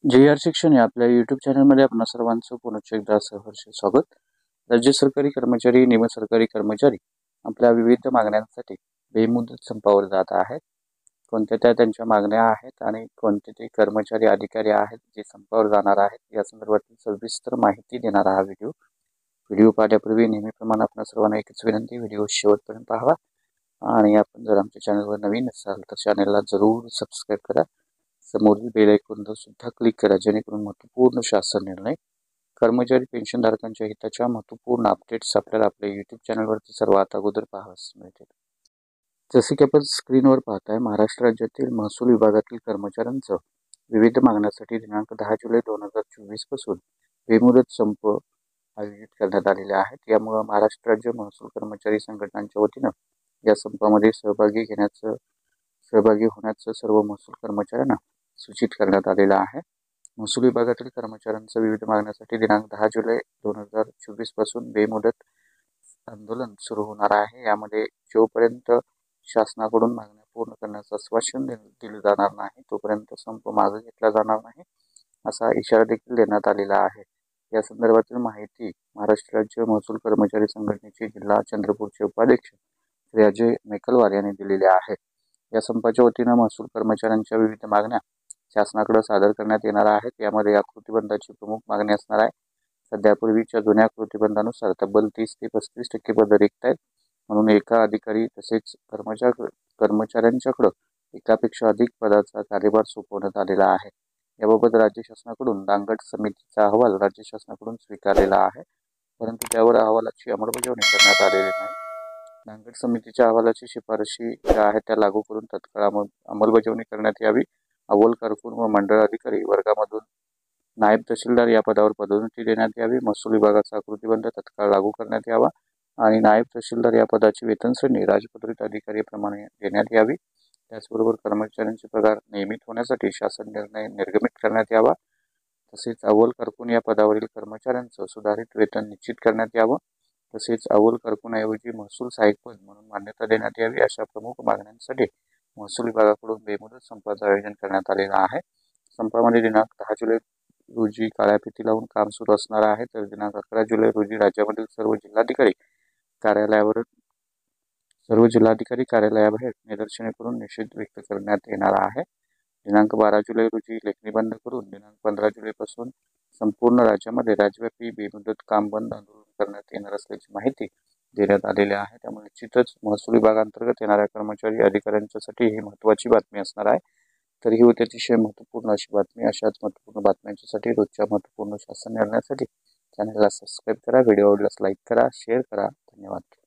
JR शिक्षण या आपल्या यूट्यूब चॅनलमध्ये आपणा सर्वांचं पुनश्च एकदा सहर्ष स्वागत. राज्य सरकारी कर्मचारी, निमसरकारी कर्मचारी आपल्या विविध मागण्यांसाठी बेमुदत संपावर जात आहेत. कोणत्या त्यांच्या मागण्या आहेत आणि कोणते ते कर्मचारी अधिकारी आहेत जे संपावर जाणार आहेत या संदर्भातील सविस्तर माहिती देणारा हा व्हिडिओ पाहण्यापूर्वी नेहमीप्रमाणे आपणा सर्वांना एकच विनंती, व्हिडिओ शेवटपर्यंत पाहावा आणि आपण जर आमच्या चॅनलवर नवीन असाल तर चॅनलला जरूर सबस्क्राईब करा. समोरील बेल आयकॉनवर सुद्धा क्लिक करा जेणेकरून महत्त्वपूर्ण शासन निर्णय, कर्मचारी पेन्शनधारकांच्या हिताच्या महत्त्वपूर्ण अपडेट्स आपल्याला आपल्या यूट्यूब चॅनलवरती सर्वात अगोदर पाहावयास मिळतील. जसे की आपण स्क्रीनवर पाहताय, महाराष्ट्र राज्यातील महसूल विभागातील कर्मचाऱ्यांचं विविध मागण्यासाठी दिनांक 10 जुलै 2024 पासून बेमुदत संप आयोजित करण्यात आलेले आहेत. यामुळे महाराष्ट्र राज्य महसूल कर्मचारी संघटनांच्या वतीनं या संपामध्ये सहभागी होण्याचं सर्व महसूल कर्मचाऱ्यांना सूचित करण्यात आलेला आहे. महसूल विभागातील कर्मचाऱ्यांच्या विविध मागण्यासाठी दिनांक 10 जुलै 2024 पासून बेमुदत आंदोलन सुरू होणार आहे. यामध्ये जोपर्यंत शासनाकडून मागण्या पूर्ण करण्याचं आश्वासन दिलं जाणार नाही तोपर्यंत संप मागे घेतला जाणार नाही असा इशारा देखील देण्यात आलेला आहे. या संदर्भातील माहिती महाराष्ट्र राज्य महसूल कर्मचारी संघटनेचे जिल्हा चंद्रपूरचे उपाध्यक्ष श्री अजय मेकलवार यांनी दिलेले आहे. या संपाच्या वतीनं महसूल कर्मचाऱ्यांच्या विविध मागण्या शासनाकडे सादर करण्यात येणार आहेत. यामध्ये आकृतीबंधाची प्रमुख मागणी असणार आहे. सध्या पूर्वीच्या जुन्या आकृतीबंधानुसार तब्बल 30 ते 35% पद रिक्त आहेत, म्हणून एका अधिकारी तसेच कर्मचाऱ्यांच्याकडे एकापेक्षा अधिक पदाचा कार्यभार सोपवण्यात आलेला आहे. याबाबत राज्य शासनाकडून दांगट समितीचा अहवाल राज्य शासनाकडून स्वीकारलेला आहे, परंतु त्यावर अहवालाची अंमलबजावणी करण्यात आलेली नाही. दांगट समितीच्या अहवालाची शिफारशी ज्या आहेत त्या लागू करून तत्काळ अंमलबजावणी करण्यात यावी. अव्वल कारकून व मंडळ अधिकारी वर्गामधून नायब तहसीलदार या पदावर पदोन्नती देण्यात यावी. महसूल विभागाचा आकृतीबंध तत्काळ लागू करण्यात यावा आणि नायब तहसीलदार या पदाची वेतन श्रेणी राजपत्रित अधिकारीप्रमाणे देण्यात यावी. त्याचबरोबर कर्मचाऱ्यांचे पगार नियमित होण्यासाठी शासन निर्णय निर्गमित करण्यात यावा. तसेच अव्वल कारकून या पदावरील कर्मचाऱ्यांचं सुधारित वेतन निश्चित करण्यात यावं. तसेच अव्वल कारकूनऐवजी महसूल सहाय्यक पद म्हणून मान्यता देण्यात यावी. अशा प्रमुख मागण्यांसाठी महसूल विभागाकडून बेमुदत संपाचं आयोजन करण्यात आलेलं आहे. संपामध्ये दिनांक 10 जुलै रोजी काळ्या फिती लावून काम सुरू असणार आहे, तर दिनांक 11 जुलै रोजी राज्यामधील सर्व जिल्हाधिकारी कार्यालयाबाहेर निदर्शने करून निषेध व्यक्त करण्यात येणार आहे. दिनांक 12 जुलै रोजी लेखणी बंद करून दिनांक 15 जुलैपासून संपूर्ण राज्यामध्ये राज्यव्यापी बेमुदत काम बंद आंदोलन करण्यात येणार असल्याची माहिती देण्यात आलेली आहे. त्यामुळे निश्चितच महसूल विभागांतर्गत येणाऱ्या कर्मचारी अधिकाऱ्यांच्यासाठी ही महत्त्वाची बातमी असणार आहे. तरीही होती अतिशय महत्त्वपूर्ण अशी बातमी. अशाच महत्त्वपूर्ण बातम्यांच्यासाठी रोजच्या महत्त्वपूर्ण शासन निर्णयासाठी चॅनलला सबस्क्राईब करा. व्हिडिओ आवडल्यास लाईक करा, शेअर करा. धन्यवाद.